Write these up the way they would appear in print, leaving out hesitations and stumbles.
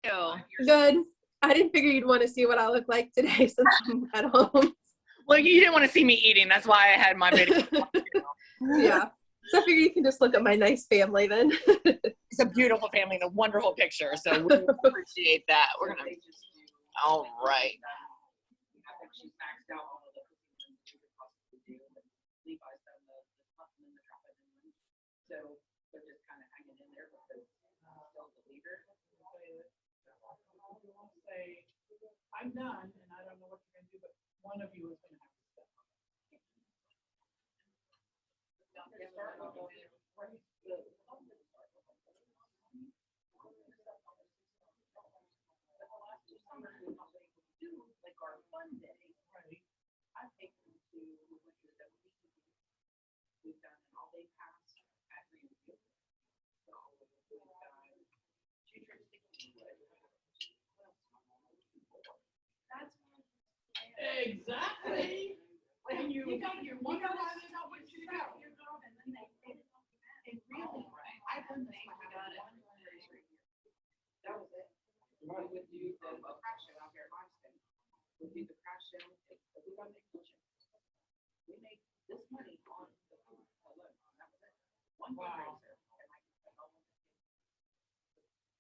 Good. I didn't figure you'd want to see what I look like today since I'm at home. Well, you didn't want to see me eating. That's why I had my video. Yeah. So I figure you can just look at my nice family then. It's a beautiful family and a wonderful picture. So we appreciate that. We're going to. All right. I'm done, and I don't know what you're going to do, but one of you is going to have to step up. Like our fun day, right? I've taken them to we've done an all-day pass at Greenfield. So we've done 2 trips to Keywood. That's exactly. When you wonder why they don't want you to go. And then they really, I've done this. That was it. We would do the crash show out here at Austin. We do the crash show. We got to make no change. We make this money on the food alone. That was it. One fundraiser.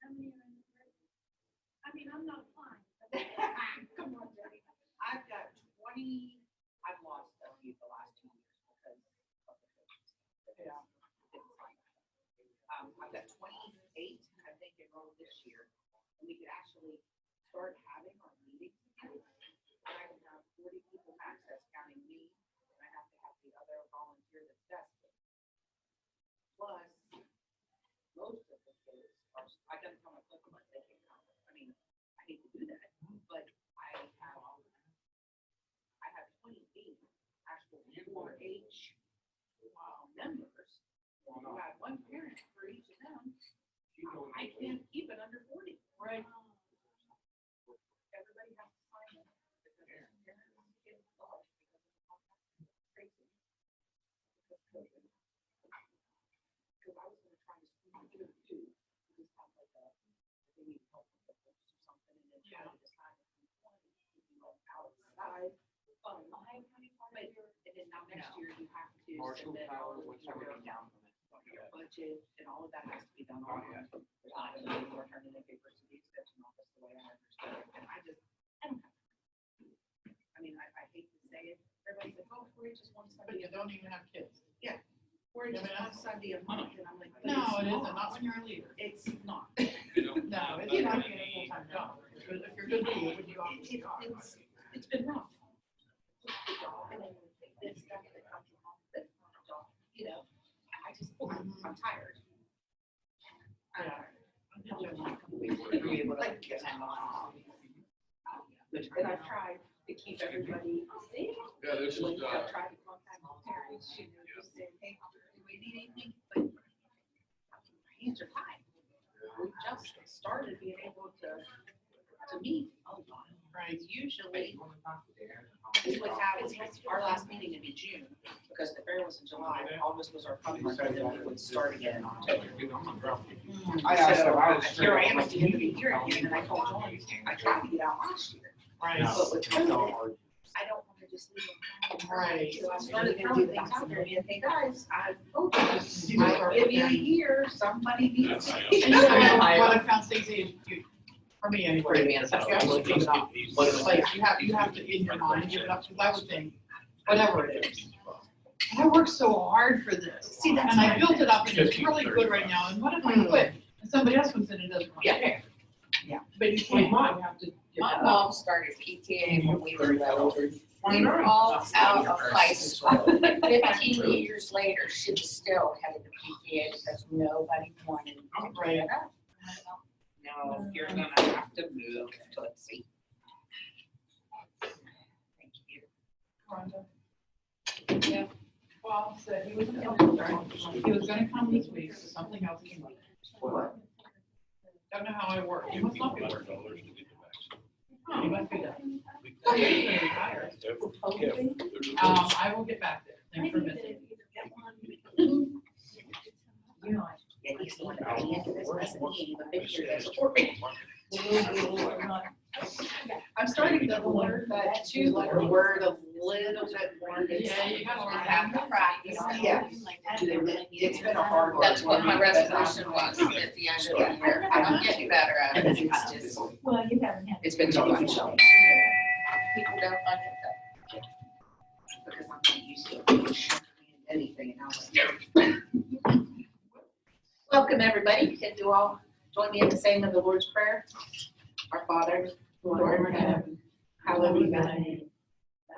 I mean, I'm not fine. Come on, Jenny. I've got 20. I've lost a few the last 2 years because of the business. Yeah. I've got 28, I think, enrolled this year. And we could actually start having our meetings again. I can have 40 people access, counting me, and I have to have the other volunteer that's desperate. Plus, most of the kids are, I gotta tell my clinical they can come. I mean, I hate to do that, but I have 28 actual 4-H members. I have one parent for each of them. I can't keep it under 40. Right. Everybody has to sign it because their parents get involved because it's crazy. Because I was going to try to squeeze through too. Just have like they need help with the books or something, and then try to decide if you want to outside. But and then now next year you have to submit all of your budget, and all of that has to be done online. We're turning the papers to the extension office the way I understand it. And I don't have time. I mean, I hate to say it. Everybody says, oh, 4-H is one Sunday. But you don't even have kids. Yeah. 4-H is one Sunday a month. And I'm like, no, it isn't. Not when you're a leader. It's not. No, it's not being a full-time job. If you're a good leader, would you obviously are. It's been rough. And then this stuff that comes along with it, you know, I'm tired. Yeah. And I've tried to keep everybody safe. Yeah, this is. I've tried to contact parents, just say, hey, do we need anything? But my hands are tied. We just started being able to meet. Right. Usually, we would have our last meeting would be June because the fair was in July. August was our fundraiser, and then we would start again in October. So here I am at the end of the year again, and I told John I tried to get out last year. Right. But with COVID, I don't want to just leave them. Right. So I started throwing things out there. Hey guys, I told you, I give you a year. Somebody needs to. And you know what I found, Stacey, for me anyway, you have to in your mind give it up, because I would think whatever it is. I worked so hard for this. See, that's and I built it up and it's really good right now. And what if I quit? And somebody else comes in and does it. Yeah. Yeah. But you can't. You have to. My mom started PTA when we were little. We were all out of high school. 15 years later, she was still headed to PTA because nobody wanted to give it up. No, you're gonna have to move to let's see. Thank you. Rhonda. Yeah. Well, said he was gonna come this week, so something else came up. What? Don't know how I work. You must not be working. Oh, you must be done. Okay, retired. I will get back there. Thanks for visiting. You know, yeah, he's the one that got me into this mess, and he ain't even been here to support me. I'm starting to learn that too, like a word a little bit more. Yeah, you have to practice. Yeah. It's been a hard one. That's what my resolution was at the end of the year. I'm getting better at it. It's just, Well, you haven't had. It's been so much. people don't like it. Because I'm not used to anything else. Welcome, everybody. Can you all join me in the saying of the Lord's Prayer? Our Father, who art in heaven, hallowed be thy name.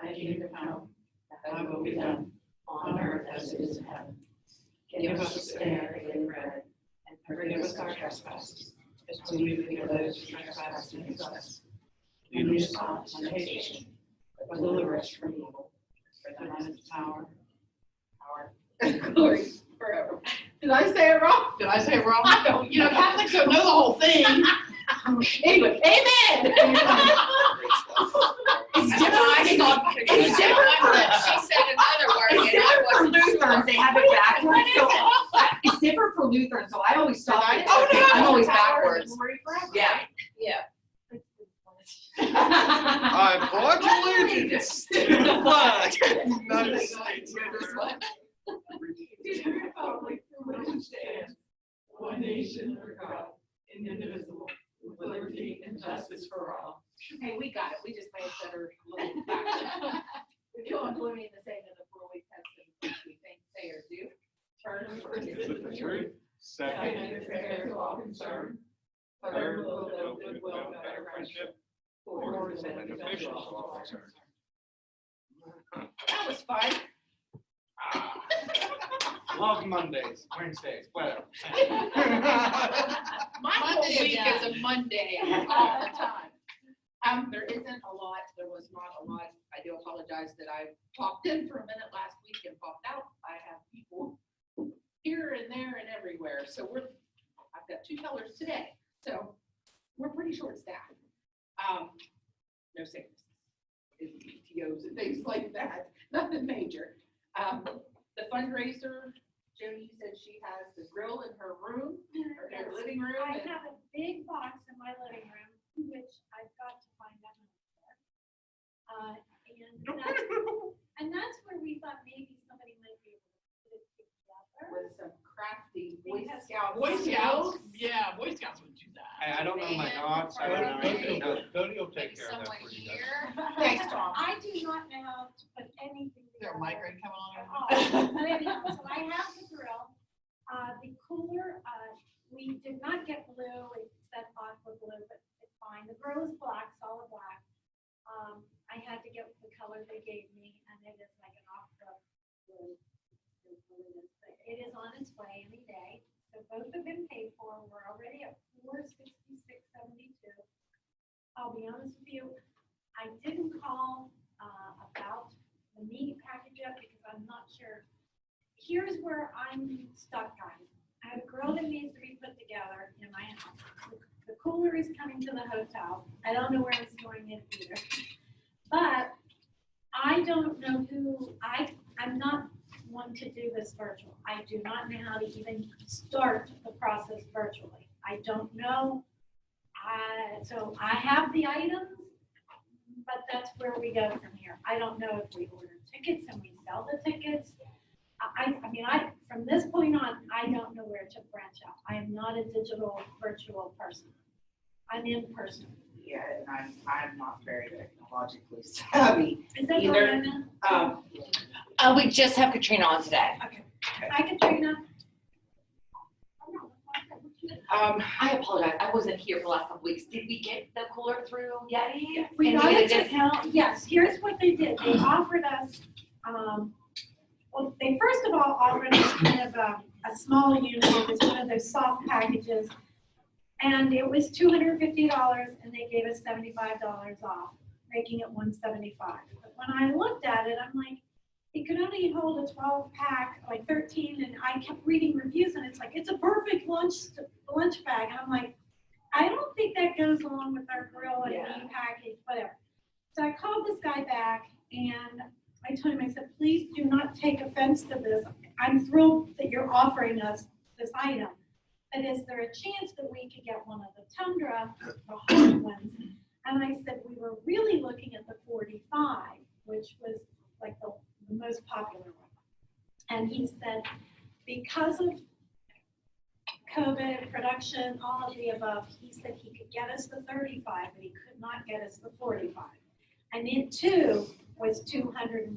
Thy kingdom come, thy will be done, on earth as it is in heaven. Give us this day our daily bread, and forgive us our trespasses, as we forgive those who trespass against us. And lead us not into temptation, but deliver us from evil. For thine is the power, and glory forever. Did I say it wrong? Did I say it wrong? I don't, Catholics don't know the whole thing. Anyway, amen. It's different. She said another word, and I wasn't Lutherans, they sure. have it backwards, so it's different for Lutherans, so I always stop it. Oh, no. I'm always backwards. Yeah. Yeah. I pledge allegiance to the flag of the United States. Republic for which it stands, one nation under God, indivisible, with liberty and justice for all. Okay, we got it. We just made it better. We go on blooming the saying of the 4-week test which we think they are due. Turn First is the truth, Second second is fair to all concerned. third will build goodwill and better friendship, fourth is beneficial to all concerned. That was fun. Love Mondays, Wednesdays, whatever. My whole week is a Monday all the time. There isn't a lot, there was not a lot. I do apologize that I popped in for a minute last week and popped out. I have people here and there and everywhere. So I've got 2 tellers today. So we're pretty short staffed. No sickness, PTOs and things like that. Nothing major. The fundraiser, Jody said she has the grill in her room, or her living room. I and- have a big box in my living room, which I've got to find out. And that's where we thought maybe somebody might be able to put it together. With some crafty Boy Because- Scout. Boy Scouts, yeah, Boy Scouts would do that. I don't know my dogs, I don't know anything. Cody will take care of that for you guys. Thanks, Tom. I do not know how to put anything Is there a together. migraine coming on? But anyhow, so I have the grill. The cooler, we did not get blue, we said aqua blue, but it's fine. The grill is black, solid black. I had to get the color they gave me, and it is like an aqua blue. But it is on its way any day. So both have been paid for. We're already at $466.72. I'll be honest with you, I didn't call about the meat package yet because I'm not sure. Here's where I'm stuck, guys. I have a grill that needs to be put together in my house. The cooler is coming to the hotel. I don't know where I'm storing it either. But I don't know who, I'm not one to do this virtual. I do not know how to even start the process virtually. I don't know. So I have the items, but that's where we go from here. I don't know if we order tickets and we sell the tickets. From this point on, I don't know where to branch out. I am not a digital virtual person. I'm in person. Yeah, and I'm not very technologically savvy. Is that Either. Joanna? We just have Katrina on today. Okay. Hi, Katrina. I apologize. I wasn't here for the last couple weeks. Did we get the cooler through Yeti? We And got we a had a discount. Yes, here's what they did. They offered us, well, they first of all offered us kind of a small unit. It was one of those soft packages. And it was $250 and they gave us $75 off, making it $175. But when I looked at it, I'm like, it could only hold a 12-pack, like 13, and I kept reading reviews and it's like, it's a perfect lunch bag. And I'm like, I don't think that goes along with our grill and meat package, whatever. So I called this guy back and I told him, I said, please do not take offense to this. I'm thrilled that you're offering us this item. but is there a chance that we could get one of the Tundra, the hard ones? And I said, we were really looking at the 45, which was like the most popular one. And he said, because of COVID, production, all of the above, he said he could get us the 35, but he could not get us the 45. And it too was $249.99,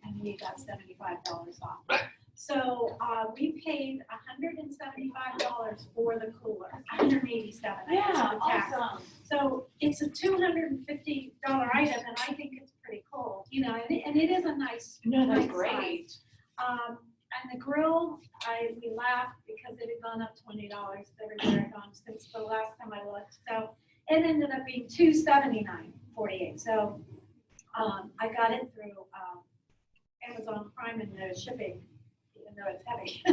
and we got $75 off. So we paid $175 for the cooler, $187 Yeah, for tax. awesome. So it's a $250 item, and I think it's pretty cool, you know, and it is a nice. No, that's nice great. size. And the grill, we laughed because it had gone up $20 everywhere I'd gone since the last time I looked. So it ended up being $279.48. So I got it through Amazon Prime and the shipping, even though it's heavy.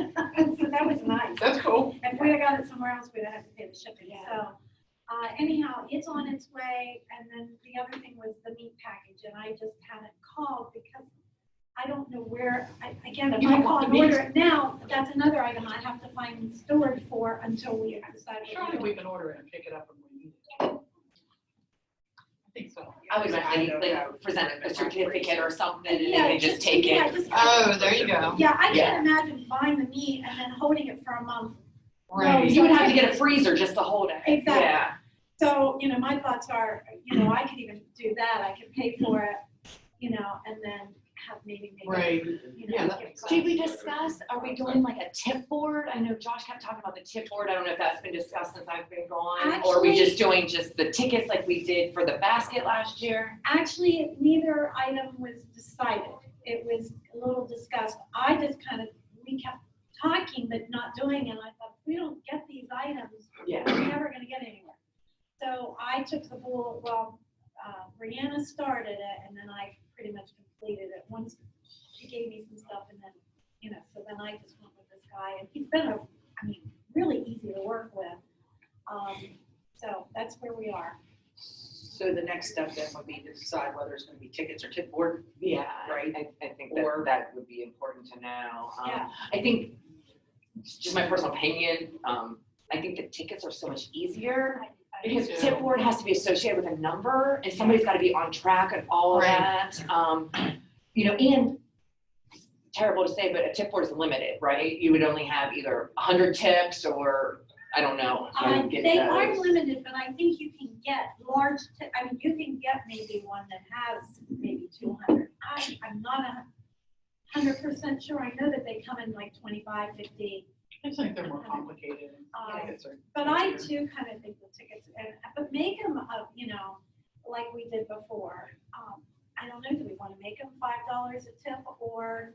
So that was nice. That's cool. If we had got it somewhere else, we'd have had to pay the shipping. So anyhow, it's on its way. And then the other thing was the meat package, and I just haven't called because I don't know where, again, if You I don't call want and the meat. order it now, that's another item I have to find storage for until we decide. what Surely to we do. can order it and pick it up when we need it. I think so. I would recommend like present a certificate or something and they Yeah, can just take yeah, it. just- Oh, there you go. Yeah, I Yeah. can't imagine buying the meat and then holding it for a month. Right. You would have to get a freezer just to hold it. Exactly. Yeah. So, you know, my thoughts are, you know, I could even do that. I could pay for it, you know, and then have maybe, Right. you know. Yeah, that give makes back. Did we discuss, are we doing like a tip board? I know Josh kept talking about the tip board. I don't know if that's been discussed since I've been gone. Or are we Actually- just doing just the tickets like we did for the basket last year? Actually, neither item was decided. It was a little discussed. I just kind of, we kept talking but not doing it. And I thought, if we don't get these items, Yeah. we're never gonna get anywhere. So I took the bull, well, Brianna started it and then I pretty much completed it. Once she gave me some stuff and then, you know, so then I just went with this guy and he's been really easy to work with. So that's where we are. So the next step then would be to decide whether it's gonna be tickets or tip board. Yeah, Right. I think Or- that would be important to know. Yeah. I think, it's just my personal opinion, I think the tickets are so much easier because too. tip board has to be associated with a number and somebody's gotta be on track and all of Right. that. You know, and terrible to say, but a tip board is limited, right? You would only have either 100 tips or, I don't know. how you get They are those. limited, but I think you can get large, you can get maybe one that has maybe 200. I'm not 100% sure. I know that they come in like 25, 50. I think they're more complicated. Um, Tickets are But I easier. too kind of think the tickets, but make them, you know, like we did before. I don't know, do we want to make them $5 a tip or,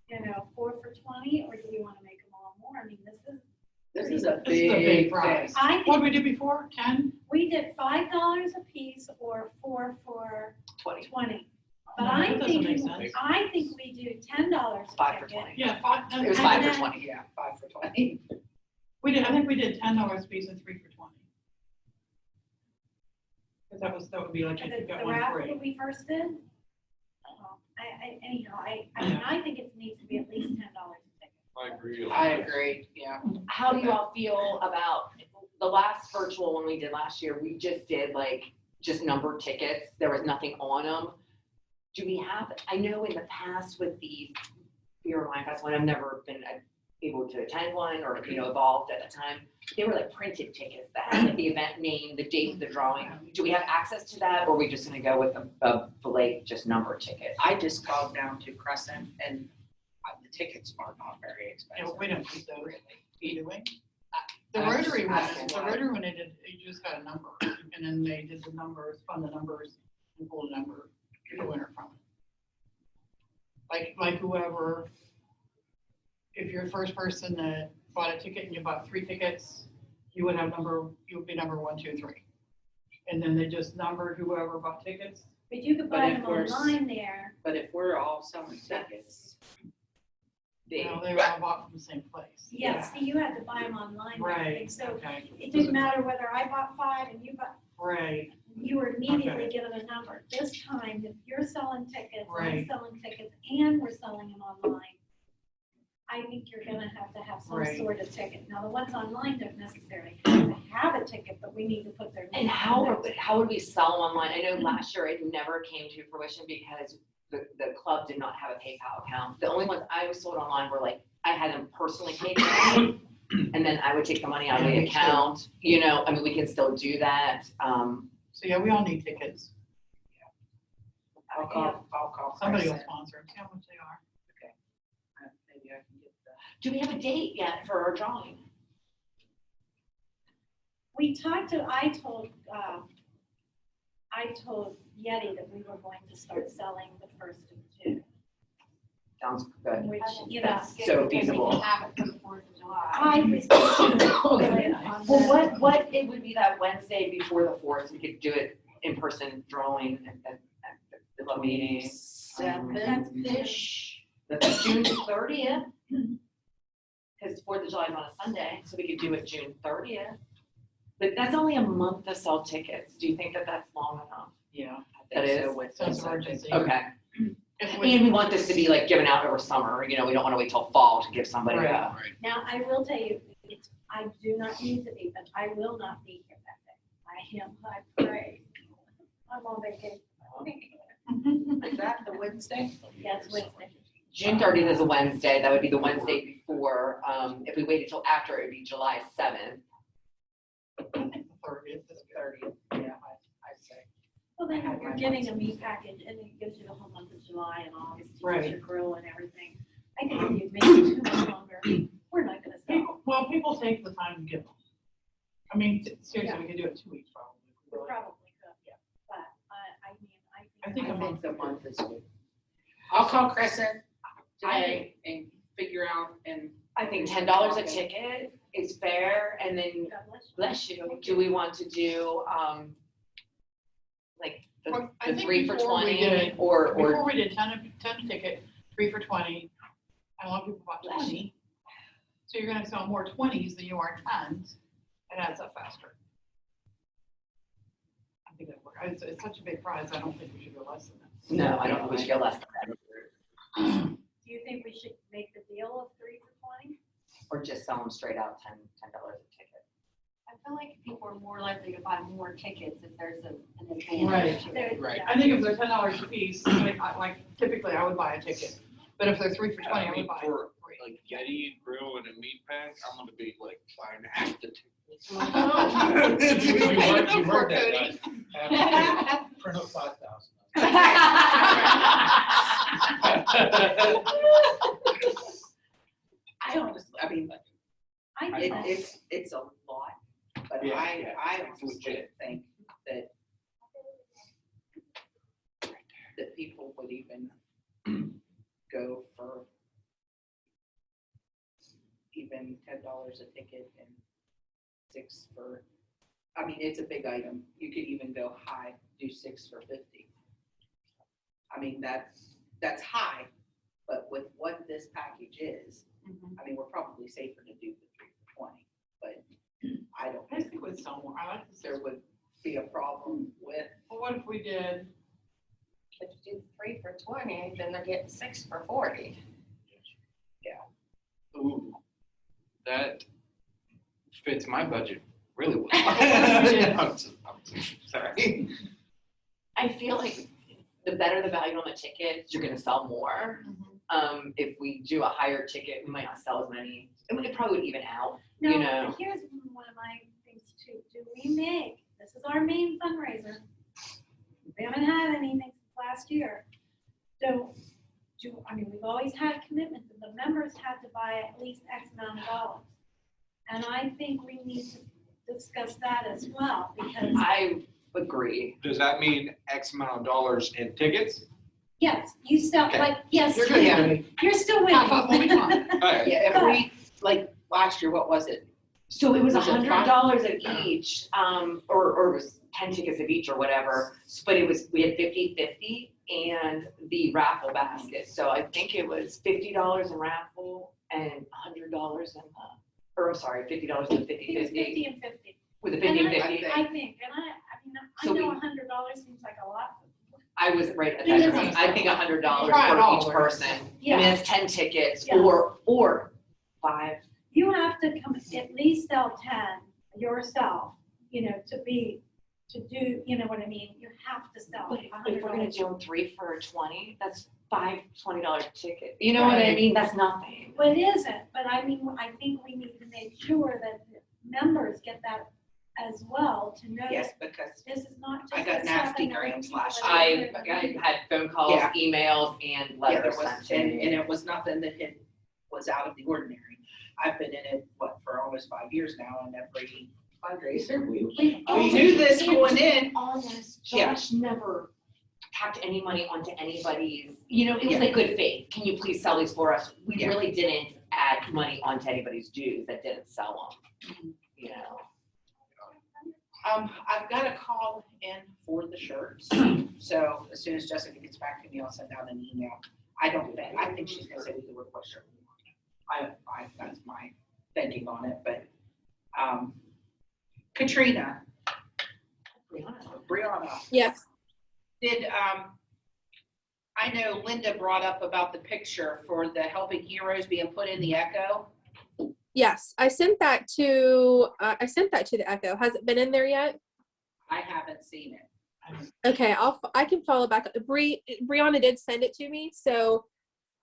you know, 4 for $20, or do we want to make them all more? I mean, This is a This is a big big thing. prize. I What think did we do before? 10? we did $5 a piece or 4 for 20. 20. But No, I'm that doesn't make thinking, sense. I think we do $10 a 5 for ticket. 20. Yeah, 5. It was And 5 then- for 20. Yeah, 5 for 20. I think we did $10 a piece and 3 for 20. Because that would be like if you The got one raffle free. that we first did? Well, anyhow, I mean, I think it needs to be at least $10 a ticket. I agree. I agree, yeah. How do you all feel about the last virtual one we did last year? We just did like just numbered tickets. There was nothing on them. Do we have, I know in the past with the Beer and Wine Festival, I've never been able to attend one or, you know, involved at the time. They were like printed tickets that had like the event name, the date of the drawing. Do we have access to that or are we just gonna go with a blank, just numbered ticket? I just called down to Crescent and the tickets are not very Yeah, expensive. we don't need those. Really. Either way. The I'm Rotary just one, asking the why. Rotary one, they just got a number, and then they did the numbers, spun the numbers, and pulled a number, pick a winner from it. Like whoever, if you're the first person that bought a ticket and you bought 3 tickets, you would be number 1, 2, 3. And then they just numbered whoever bought tickets. But you could But buy if them we're online there. But if we're all selling tickets, Big. They were all bought from the same place. Yes, see, you had to buy them online. there. Right, And so okay. it didn't matter whether I bought 5 and you bought, Right, you were immediately Okay. given a number. This time, if you're selling tickets, I'm Right. selling tickets, and we're selling them online, I think you're gonna have some Right. sort of ticket. Now, the ones online don't necessarily have to have a ticket, but we need to put their name. And how on there. would we sell online? I know last year it never came to fruition because the club did not have a PayPal account. The only ones I was sold online were like, I had them personally pay me, and then I would take the money out of the account, you know, I mean, we can still do that. So yeah, we all need tickets. I'll call. Somebody will Chris. sponsor them, see how much they are. Maybe I can get the. Do we have a date yet for our drawing? I told Yeti that we were going to start selling the 1st of June, Sounds good. which, you know. So feasible. Have it for the 4th of July. I was thinking on Well, the- what, it would be that Wednesday before the 4th, we could do it in person drawing at the club meeting. Seven-ish. That's June 30th. Because 4th of July is on a Sunday, so we could do it June 30th. But that's only a month to sell tickets. Do you think that that's long enough? Yeah. That is? Sense of urgency. Okay. If And we want this to be like given out over summer, you know, we don't want to wait till fall to give somebody Right. a. Now, I will tell you, I do not need to be, but I will not be here that day. I pray. I'm on vacation. Is that the Wednesday? That's Wednesday. June 30th is a Wednesday, that would be the Wednesday before, if we waited till after, it would be July 7th. I think the 30th is good. 30th, yeah, I'd say. Well, then you're getting a meat package and it gives you the whole month of July and August to Right. get your grill and everything. I think if you make it too much longer, we're not gonna sell. People take the time to give them. I mean, seriously, we could do it 2 weeks probably. We probably could, yeah. But I mean, I think a I month. think the month is good. I'll call Crescent today and figure out and. I think $10 a ticket is fair, and then, God bless you. bless you, do we want to do, like, Well, I the think 3 for before we 20, did- or, Before we did 10 a ticket, 3 for 20, and a lot of people bought 20. So you're gonna sell more 20s than you are 10s. It adds up faster. I think that works. It's such a big prize, I don't think we should go less than that. no, I don't think we should go less than that, Do you think we should make the deal of 3 for 20? or just sell them straight out $10 a ticket. I feel like people are more likely to buy more tickets if there's an Right. advantage to it. Right. I think if they're $10 a piece, like typically I would buy a ticket, but if they're 3 for 20, I would buy For 3. like Yeti grill and a meat pack, I'm gonna be like buying half the ticket. Oh. You heard that, guys. Print up 5,000. I honestly, I mean, I think it's a lot, but Yeah, I it's honestly legit. think that people would even go for even $10 a ticket and 6 for, I mean, it's a big item. You could even go high, do 6 for 50. I mean, that's high, but with what this package is, I mean, we're probably safer to do the 3 for 20, but I don't I think think with someone, I like this. there would be a problem with, Well, what if we did, If you do 3 for 20, then they're getting 6 for 40. Ooh, that fits my budget really well. Yeah. I'm sorry. I feel like the better the value on the ticket, you're gonna sell more. If we do a higher ticket, we might not sell as many, and it probably would even out, No, you know. but here's one of my things too. Do we make, this is our main fundraiser. We haven't had anything since last year. So, I mean, we've always had commitment that the members had to buy at least X amount of dollars. And I think we need to discuss that as well, because, I agree. Does that mean X amount of dollars in tickets? yes, you still, Okay. like, yes, you're good, Abby. you're still Half up will be winning. fine. Alright. yeah, if we, like, last year, what was it? So it was Was it $100 of each, or it was 10 tickets of each or whatever, but it was, we had 50-50 and the raffle basket. So I think it was $50 in raffle and $100 in the, or I'm sorry, $50 in the 50-50. 50 and 50. With the 50 and And 50. I think, and I mean, I So know we- $100 seems like a lot. I was right at These are that, gonna I think $100 Try it all, for each right? person. I mean, Yeah, it's 10 tickets Yeah. or 5. you have to come, at least sell 10 yourself, to do, you know what I mean? You have to sell But if we're gonna $100. do them 3 for 20, that's 5 $20 tickets. You know what I Right. mean? That's nothing. Well, it isn't, but I mean, I think we need to make sure that the members get that as well, to know Yes, that because this is not just. I got a nasty 7 or grams 8 last or I 8. had phone calls, Yeah. emails, and yeah, letters there sent was, to and me. it was nothing that was out of the ordinary. I've been in it, for almost 5 years now, and every fundraiser, we knew this going in. Honest, Yeah. Josh never packed any money onto anybody's, it was Yeah. like good faith. Can you please sell these for us? We Yeah. really didn't add money onto anybody's dues that didn't sell them, I've got a call in for the shirts, so as soon as Jessica gets back to me, I'll send out an email. I think she's gonna say we can request shirt. That's my thinking on it, but, Katrina, Brianna, Yes. did, I know Linda brought up about the picture for the Helping Heroes being put in the Echo. Yes, I sent that to the Echo. Has it been in there yet? I haven't seen it. Okay, I can follow back. Brianna did send it to me, so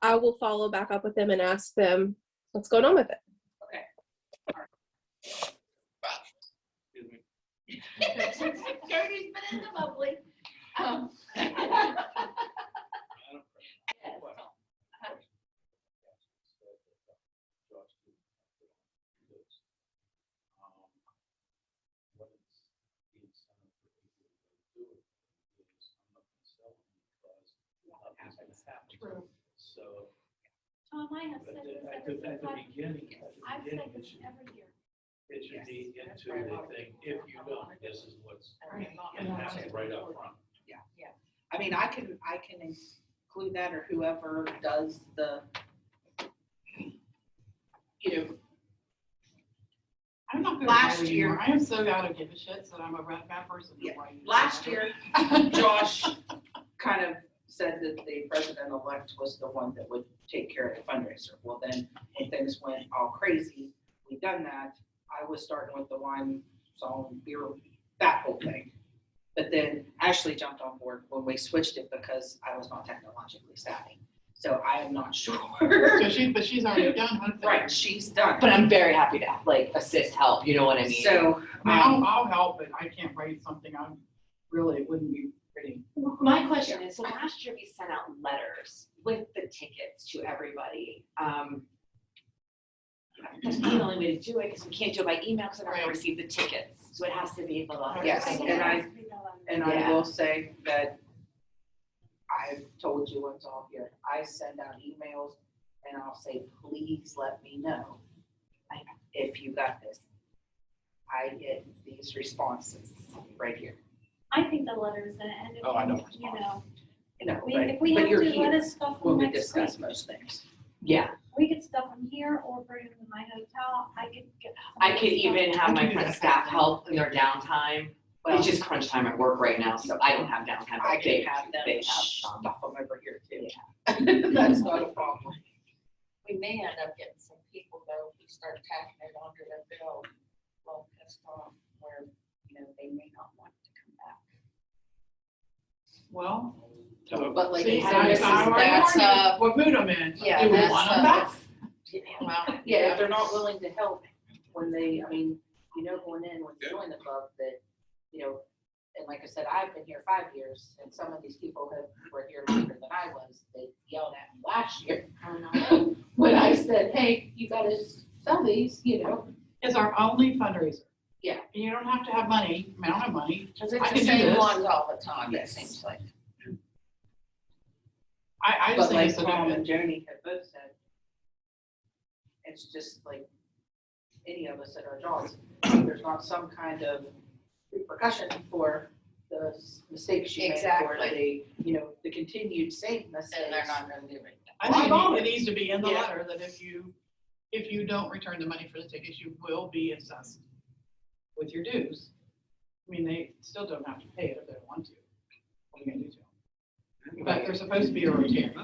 I will follow back up with them and ask them what's going on with it. Excuse me. Cody's been in the bubbly. True. So, Tom, I have said this at every the since beginning, I've said this every year. it should be into the thing, if you don't, this is what's, it happens right up front. I mean, I can include that, or whoever does the, I'm not good Last at it year- anymore. I am so out of give a shit that I'm a bad person. Yeah. Last year, Josh kind of said that the president-elect was the one that would take care of the fundraiser. Well, then, when things went all crazy, we done that. I was starting with the wine, song, beer, that whole thing. But then Ashley jumped on board when we switched it because I was not technologically savvy. So I am not sure. So she's already done her thing. Right, she's done. But I'm very happy to assist, help, you know what I mean? So, I mean, I'll help, but I can't write something it wouldn't be pretty. My question is, so last year we sent out letters with the tickets to everybody. That's not the only way to do it, because we can't do it by email, because they're not gonna receive the tickets, so it has to be the letter. Yes, I think and it I- has to be done. and I Yeah. will say that I've told you what's all here. I send out emails and I'll say, please let me know if you got this. I get these responses right here. I think the letter is gonna end up, Oh, I don't you respond. know, No, if we but have you're to, let here us stuff when them we next discuss week. most things. Yeah, We could stuff them here or bring them to my hotel. I could get. some I of could this stuff. even have I my can do front that. staff help in their downtime. Well, It's just crunch time at work right now, so I don't have downtime, I but can they have them they have some. stuff them over here too. That's not a problem. We may end up getting some people though, if we start tacking it onto their bill, well, pissed off, where, they may not want to come back. Well, But like see, I said, that's that's, what mood I'm in. yeah, Do we that's, want them back? Well, yeah, if they're not willing to help when going in, when you join the club, that, and like I said, I've been here 5 years, and some of these people were here longer than I was. They yelled at me last year when I said, hey, you gotta sell these, It's our only fundraiser. Yeah. And you don't have to have money. I mean, I don't have money. Cause I it's can the do same this. ones all the time, it Yes. seems like. I But just think like it's a Tom good. and Joni have both said, it's just like any of us at our jobs, if there's not some kind of repercussion for the mistakes you make, or Exactly. the continued same mistakes. And they're not gonna do it. I think Well, it needs to be in the yeah. letter that if you don't return the money for the tickets, you will be assessed with your dues. I mean, they still don't have to pay it if they don't want to. What are you gonna do to them? but they're supposed to be a rotating.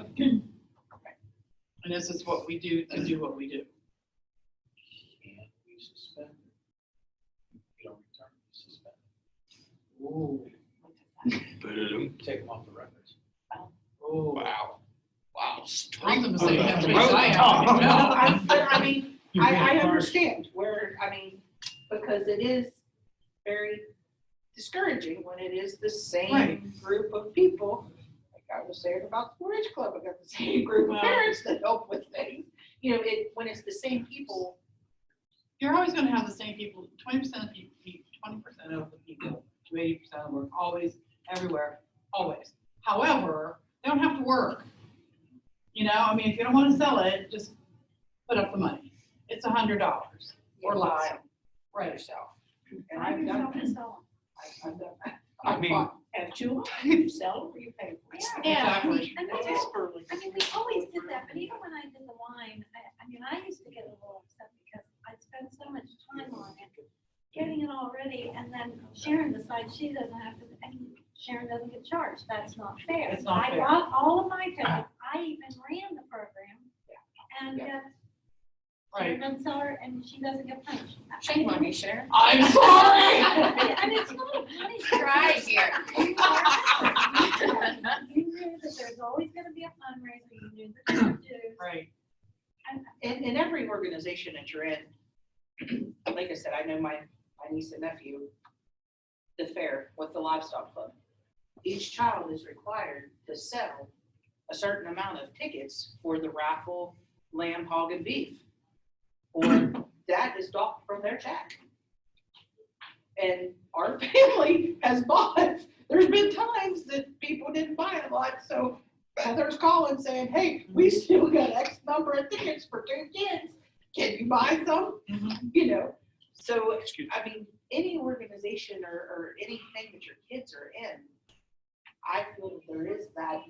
And this is what we do to do what we do. Can't we suspend it? You don't return, you suspend. Ooh. Take them off the records. Ooh. Wow. Wow. I'm gonna say, Straight have from to the be throat. I am. But I mean, I understand where, I mean, because it is very discouraging when it is the same Right. group of people. Like I was saying about the 4-H club, I got the same group of Well- parents that help with things. You know, when it's the same people, You're always gonna have the same people, 20% of people, 20% of the people, to 80% of work, always, everywhere, always. However, they don't have to work. You know, I mean, if you don't wanna sell it, just put up the money. It's $100 or you less. buy them Right. yourself. And I I've done don't that. sell I've done that. I mean- Have two, you sell them or you pay for it. Yeah. Exactly. And That's we just early. I mean, we always did that, but even when I did the wine, I mean, I used to get a little upset because I spent so much time on it, getting it all ready, and then Sharon decides she doesn't have to, and Sharon doesn't get charged. That's not fair. It's not I fair. bought all of my tickets. I even ran the program, and Yeah. yet Right. Sharon doesn't sell her, and she doesn't get punished. Shame on you, Sharon. I'm sorry. I mean, it's not a punishment. Try here. You knew that there's always gonna be a fundraiser, you knew the dues. Right. In every organization that you're in, like I said, I know my niece and nephew, the fair with the livestock club. Each child is required to sell a certain amount of tickets for the raffle, lamb, hog, and beef. Or that is docked from their check. And our family has bought, there's been times that people didn't buy a lot, so Heather's calling saying, hey, we still got X number of tickets for 2 kids. Can you buy some? Mhm. You know, so, Excuse I mean, any organization or anything that your kids are in, I feel that there is that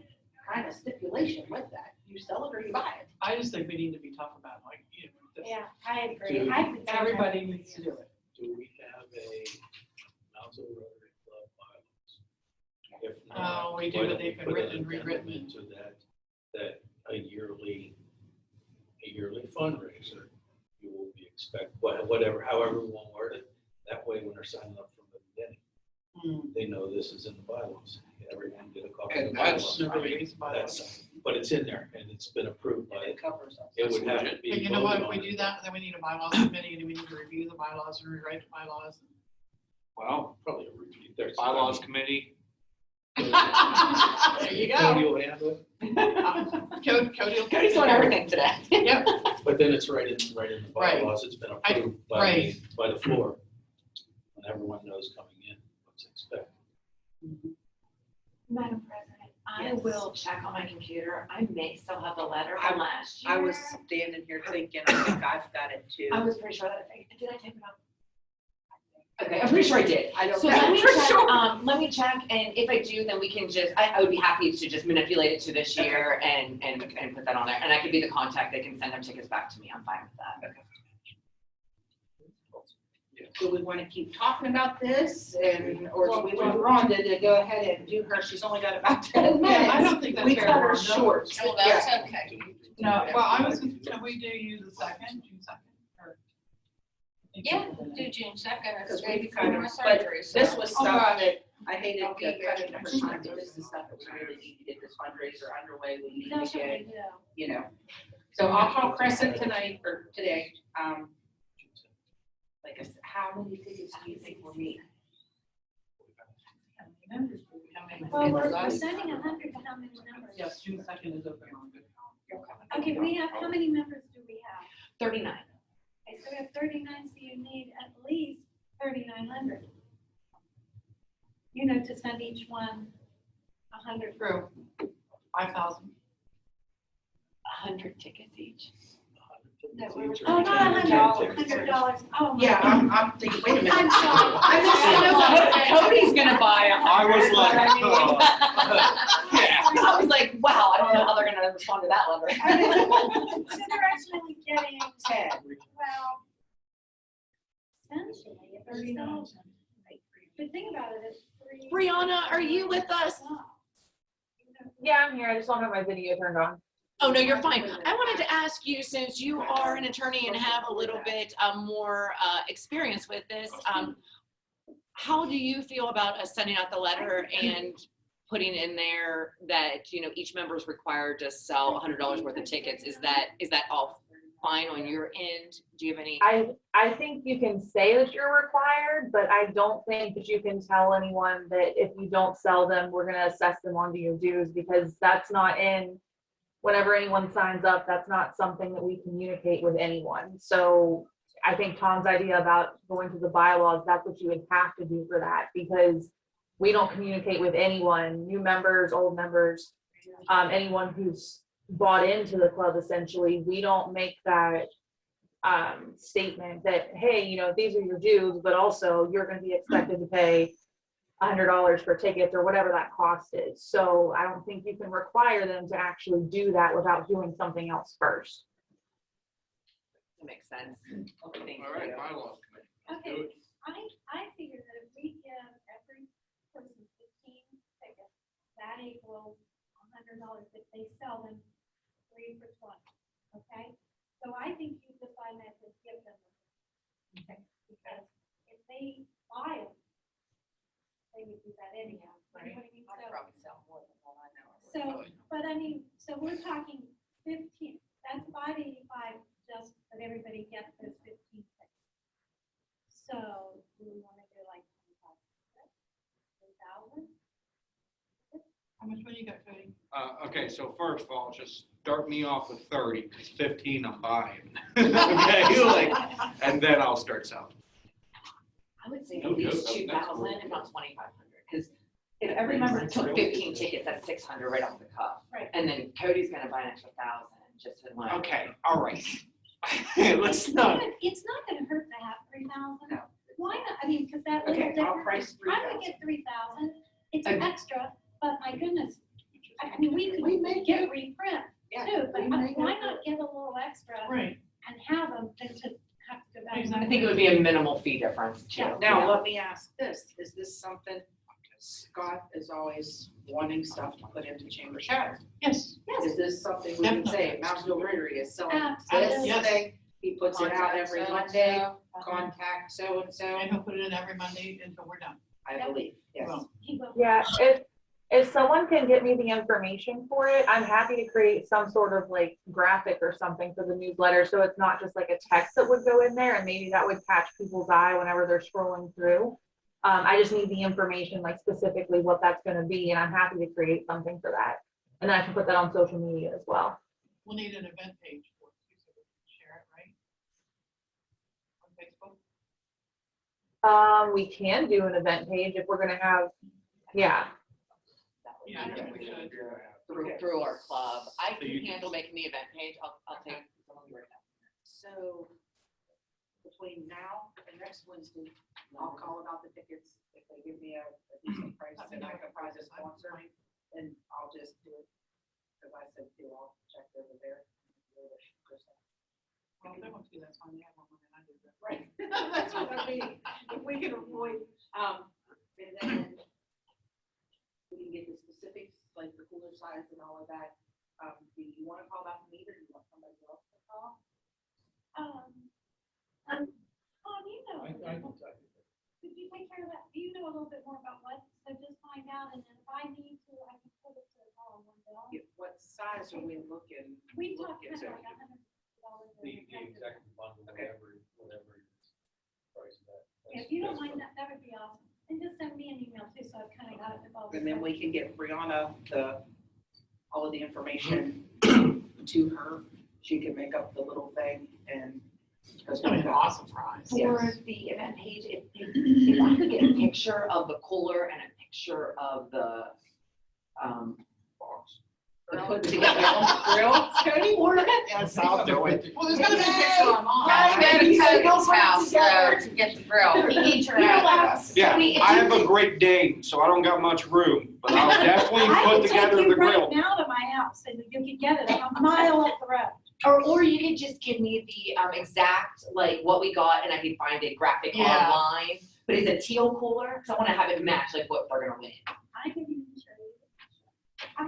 kind of stipulation with that. You sell it or you buy it. I just think we need to be tough about it, like, you know, Yeah, I agree. Dude. I think that- everybody needs to do it. Do we have a Moundsville Rotary Club bylaws? If Oh, not, we do, why but don't they've we been put written an and addendum rewritten. into that a yearly fundraiser, you will be whatever, however we want to word it. That way, when they're signing up from the beginning, Hmm. they know this is in the bylaws. Everyone get a copy of And the bylaws. Nobody reads the That's, but it's in there and it's been approved by, It covers us. it would have to be. But you know what, if voted we on. do that, then we need a bylaws committee, and we need to review the bylaws and rewrite the bylaws. Well, Probably a review. There's bylaws committee, There you Cody go. will handle it, Cody will. Cody's on everything today. Yep, but then it's right in the Right. bylaws. It's been approved by the floor. And everyone knows coming in what's expected. Madam President, I Yes. will check on my computer. I may still have the letter from last year. I was standing here thinking, I think I've got it too. I was pretty sure that, did I type it up? Okay, I'm pretty sure I did. I don't So know let me for check, sure. let me check, and if I do, then we can just, I would be happy to just manipulate it to this year and put that on there. And I could be the contact, they can send their tickets back to me. I'm fine with that. Do we want to keep talking about this or do we want Rhonda to go ahead and do her? She's only got about 10 minutes. I don't think that's We fair, cut her Rhonda. short. Well, that's okay. No, well, I was, can we do you the second, June 2nd? or- Yeah, do June 2nd, it's Because the day we before kind of- my surgery, so. This was Oh, stuff gosh. that I hated I'll to be here. cut it her time, but this is stuff that we really need to get this fundraiser underway. We need to that's what get, we do. you know. So I'll call Crescent tonight or today. Like I said, how many tickets do you think we'll need? Well, we're sending 100 to how many members? Yes, June 2nd is open on good. Okay, we have, how many members do we have? 39. Okay, so we have 39, so you need at least 3,900. You know, to send each one 100. True. 5,000. 100 tickets each. Oh, not $100, Oh, my Yeah, God. I'm thinking, wait a minute. I'm sorry. I missed another. Cody's gonna buy a I was like, I was like, wow, I don't know how they're gonna respond to that letter. So they're actually getting, 10. well, essentially, if they're selling. But think about it, it's 3. Brianna, are you with us? You know, Yeah, I'm here. I just don't have my video turned on. Oh, no, you're fine. I wanted to ask you, since you are an attorney and have a little bit more experience with this, how do you feel about us sending out the letter and putting in there that, you know, each member is required to sell $100 worth of tickets? Is that all fine on your end? Do you have any? I think you can say that you're required, but I don't think that you can tell anyone that if you don't sell them, we're gonna assess them onto your dues, because that's not in, whenever anyone signs up, that's not something that we communicate with anyone. So I think Tom's idea about going to the bylaws, that's what you would have to do for that, because we don't communicate with anyone, new members, old members, anyone who's bought into the club, essentially. We don't make that statement that, hey, you know, these are your dues, but also you're going to be expected to pay $100 for tickets or whatever that cost is. So I don't think you can require them to actually do that without doing something else first. That makes sense. Thank All right, you. bylaws committee. Let's do Okay, it. I figure that if we give every person 15 tickets, that equals $100 if they sell them 3 for 20, okay? So I think you decide not to give them the tickets, because if they buy them, they would do that anyhow. You know what I mean? I'd So- probably sell more than one, I know. So, but I mean, so we're talking 15, that's $585 just that everybody gets those 15 tickets. So do we want to do like 25,000? How much money you got, Cody? Okay, so first of all, just start me off with 30, because 15 I'm buying. Okay, like, and then I'll start selling. I would say No, at least no, 2,000, that's cool. if not 2,500, because if every member took 15 tickets, that's 600 right off the cuff. Right. And then Cody's gonna buy an extra 1,000 just in like. Okay, all right. Let's not. It's not gonna hurt to have 3,000. No. Why not? I mean, because that little Okay, I'll difference. price I would 3,000. get 3,000. It's Okay. extra, but my goodness, I mean, we We could make get reprint Yeah, too, but we make why it not give a little extra Right. and have them than to have to go back? Exactly. I think it would be a minimal fee difference too. Yeah. Now, let me ask this, is this something, Scott is always wanting stuff to put into Chamber Chatter. Yes. Is this something we can say, Moundsville Rotary is selling Absolutely. this Yes. thing? He puts it out every Monday, contact so-and-so, And he'll put it in every Monday until we're done. I believe, yes. Well, He will. Yeah, if someone can get me the information for it, I'm happy to create some sort of like graphic or something for the newsletter, so it's not just like a text that would go in there, and maybe that would catch people's eye whenever they're scrolling through. I just need the information, like specifically what that's gonna be, and I'm happy to create something for that. And I can put that on social media as well. we'll need an event page for it, so we can share it, right? On Facebook? We can do an event page if we're gonna have, yeah. Yeah, I think we should. Through our club. I So you can can- handle making the event page. I'll take some of your. So between now and next Wednesday, I'll call about the tickets. If they give me a decent price, then I can find a sponsor, and I'll just do it. Because I said, I'll check over there. Well, if they want to do that, fine, they have one more than I do. but- Right, that's what I mean, if we can avoid, and then we can get the specifics, like the cooler size and all of that. Do you want to call about the meter, or do you want somebody else to call? You know, could you take care of that? Do you know a little bit more about what? So just find out, and then if I need to, I can put it to all in one bill. What size are we looking? We talked looking kind of at? like $100. The executive bundle, Okay. whatever price of that. If you don't mind that, that would be awesome. And just send me an email too, so I've kind of got it with all this. And then stuff. we can get Brianna all of the information to her. She can make up the little thing and. It's gonna be an awesome prize. For Yes. the event page, if I could get a picture of the cooler and a picture of the, Box. put together. Grill, Cody? Yes, I'll do it. Well, there's gonna be a picture online. Gotta go He to said Cody's go put it house together. to get the grill. He needs your You know address. Yeah, We- I have a great date, so I don't got much room, but I'll definitely I put can together take the you right grill. now to my house and you can get it a mile up the road. Or you could just give me the exact, like, what we got, and I can find a graphic Yeah. online. But is it teal cooler? Because I want to have it match, like, what we're gonna win. I can even show you.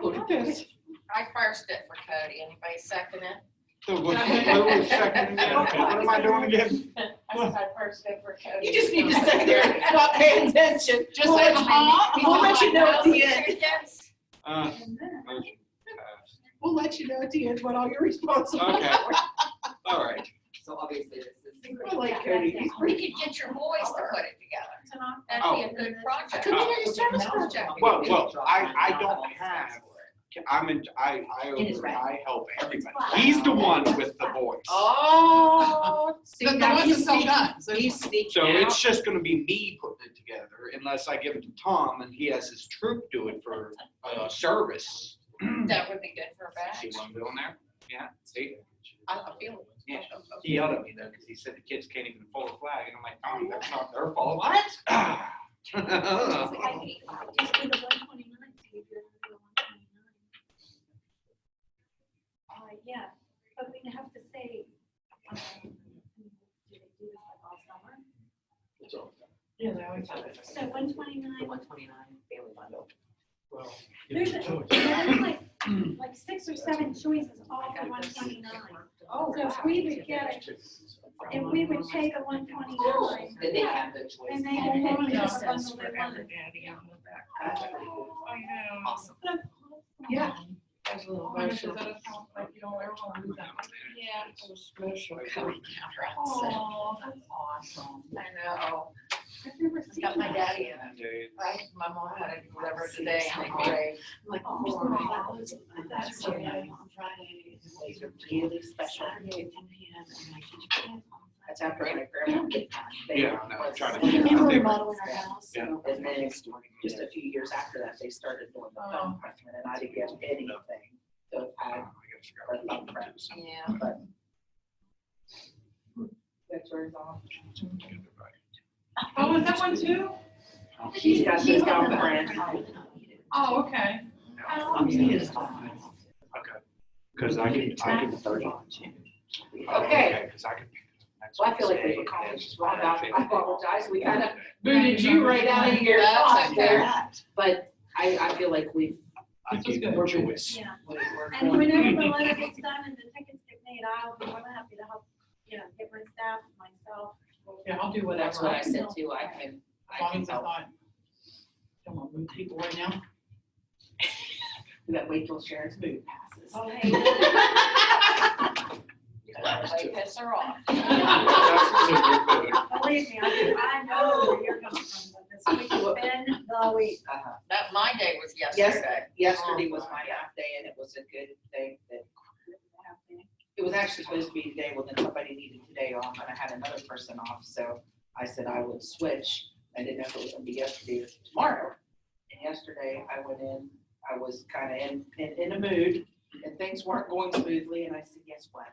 Look at this. I first it for Cody. Anybody second it? So what was second again? What am I doing again? I said I first it for Cody. You just need to sit there and not pay attention. Just We'll say, let you- huh? We'll let you know at the Motion end. against. Motion passed. We'll let you know at the end what all your responses are. Okay. All right. So obviously this is. I like Cody. He's We pretty. could get your boys to put it together. It's an op- That'd be a good project. Community service project. Well, I don't have, I help everybody. He's the one with the voice. Oh. See, The now ones he's that sell sneaking, guns. he's sneaking So it's out. just gonna be me putting it together unless I give it to Tom and he has his troop do it for, service. That would be good for a See badge. what I'm doing there? Yeah, see? I feel it. Yeah. He yelled at me though, because he said the kids can't even pull a flag, and I'm like, Tom, that's not their fault. What? Just do the 129, see if you're gonna do the 129. Yeah, but we have to say, do they do this like all summer? Yeah, they always have it. So 129, 129 family bundle. there's like 6 or 7 choices all for 129. Oh, So if we would get it, if we would take a 129, Then they have the choice. and they will only have a bundle they wanted. Awesome. Yeah. There's a little motion that account, like you don't ever want to lose that. Yeah, it was special coming out. Oh, that's awesome. I know. I've never seen Got my that. daddy in it. Right, my mom had it delivered today and they prayed. Like, Oh, that's okay. on Friday. These are really special. That's after my grandma. Yeah, I know, I'm trying to They figure out. were remodeling our house. Yeah. And then just a few years after that, they started doing the thumbprint, and I didn't get anything. So I had a thumbprint, Yeah. but. Pictures off. Oh, is that one too? She's got this thumbprint. Oh, okay. Okay. Because I can 30. Okay. Because I can. Well, I feel like we've accomplished a lot. I apologize, we kind of Yeah. booted you right out of your That's thought okay. there. But I feel like we've. I gave you a choice. Yeah, we're and going- whenever the letter gets done and the tickets get made, I'll be more than happy to help, get my staff, myself. Yeah, I'll do whatever. That's what I said too. I can As long as it's help. not, don't want to move people right now. We gotta wait till Sharon's mood passes. Oh, hey. They piss her off. Believe me, I know where you're coming from, but this week has been the week. That, my day was Yes, yesterday. yesterday was my half day and it was a good thing that, it was actually supposed to be today, well then somebody needed today off and I had another person off, so I said I would switch. I didn't know if it was gonna be yesterday or tomorrow. And yesterday I went in, I was kind of in a mood and things weren't going smoothly and I said, guess what?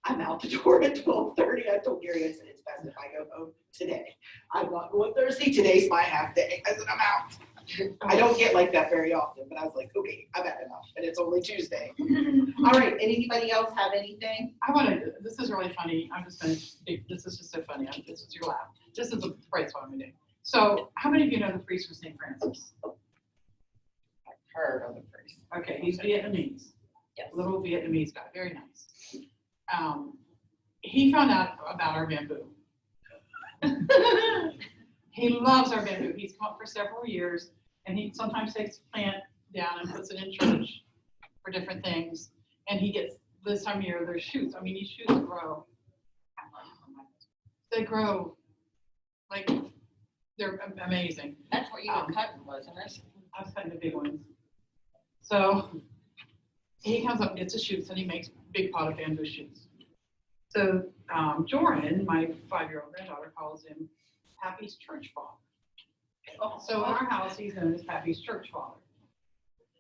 I'm out the door at 12:30. I told Gary, I said, it's best if I go home today. I'm not going Thursday. Today's my half day. I said, I'm out. I don't get like that very often, but I was like, okay, I've had enough. And it's only Tuesday. All right. Anybody else have anything? I want to, this is really funny. I'm just going to, this is just so funny. This is your laugh. This is a price what I'm going to do. So how many of you know the priest from St. Francis? I've heard of the priest. Okay, he's Vietnamese. Yes. Little Vietnamese guy, very nice. He found out about our bamboo. He loves our bamboo. He's come up for several years, and he sometimes takes a plant down and puts it in church for different things. And he gets, this time of year, there's shoots. I mean, these shoots grow. They grow, like, they're amazing. That's what you were cutting, wasn't it? I was cutting the big ones. So he comes up, gets the shoots, and he makes a big pot of bamboo shoots. So Joran, my 5-year-old granddaughter, calls him Pappy's church father. So in our house, he's known as Pappy's church father.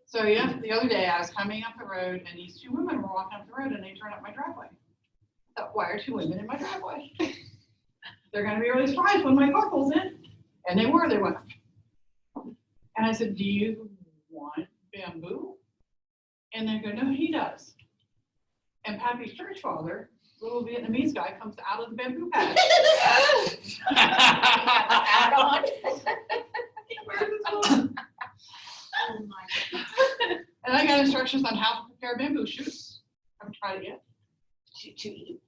So yeah, the other day I was coming up the road, and these 2 women were walking up the road, and they turned up my driveway. I thought, why are 2 women in my driveway? They're going to be really surprised when my car pulls in. And they were, they went. And I said, do you want bamboo? And they go, no, he does. And Pappy's church father, little Vietnamese guy, comes out of the bamboo patch. Add on. Oh my God. And I got instructions on how to prepare bamboo shoots. Haven't tried it yet. To eat.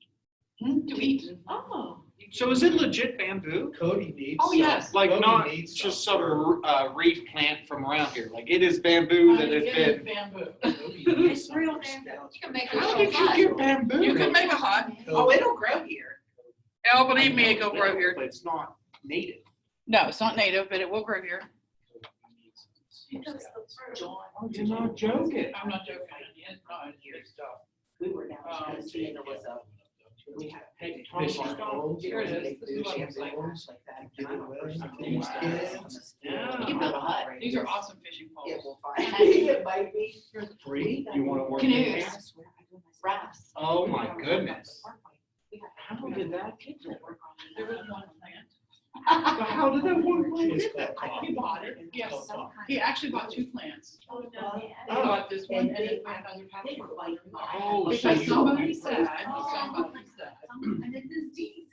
To eat. Oh. So is it legit bamboo? Cody needs. Oh, yes. Like Cody not needs just for- some reef plant from around here, like it is bamboo that has It been. is bamboo. Cody needs It's real some bamboo. scouts. You can make How a did you get bamboo? You can make a hut. Oh, it'll grow here. Oh, believe me, it will grow here. But it's not native. No, it's not native, but it will grow here. You're not joking. I'm not joking. It's not. We were down in Tennessee and there was we had fishing poles. Here it is. This is what it looks like. Like that. Give it away to Wow. these kids. Yeah. You can build a hut. These are awesome fishing Yeah, poles. we'll find. It might be. Free? You wanna work? Canoes. Rafts. Oh my goodness. How did that get there? There was one plant. But how did that one plant It's get that? called He bought it, yes. Oh, He actually bought 2 plants. Oh, no. He bought this one and then another half. Oh, so Because you. somebody said, And then this deed.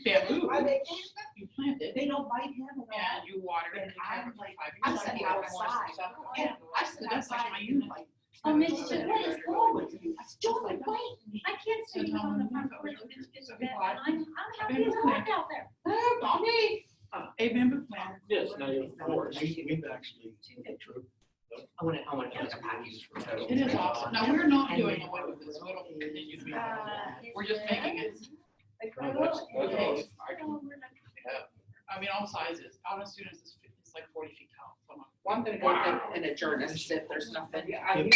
bamboo, you plant it They don't bite him. and you water it and you have it for 5 years. I'm sitting outside. Yeah, I sit That's like outside. my unit. Oh, Mitch said, what is wrong with you? I still like, wait, I can't see you on the front porch. It's a bit, I'm happy as a lark out there. Not me. A bamboo plant. Yes, now you're forced. We've actually. I want to get a package. It is awesome. Now, we're not doing away with this, so it'll continue to be. We're just making it, Okay. I mean, all sizes. Honest students is like 40 feet tall. Come on. Well, I'm gonna go ahead and adjourn this if there's nothing. I figured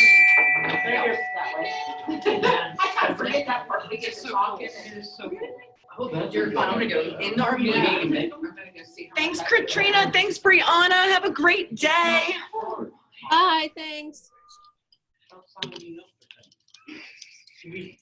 that way. I kind of forget that part. We get to talking. It is so cool. Oh, that's. You're fine. I'm gonna go in our meeting. I'm gonna go see. how Thanks, much I- Katrina. Thanks, Brianna. Have a great day. Bye, thanks. Should we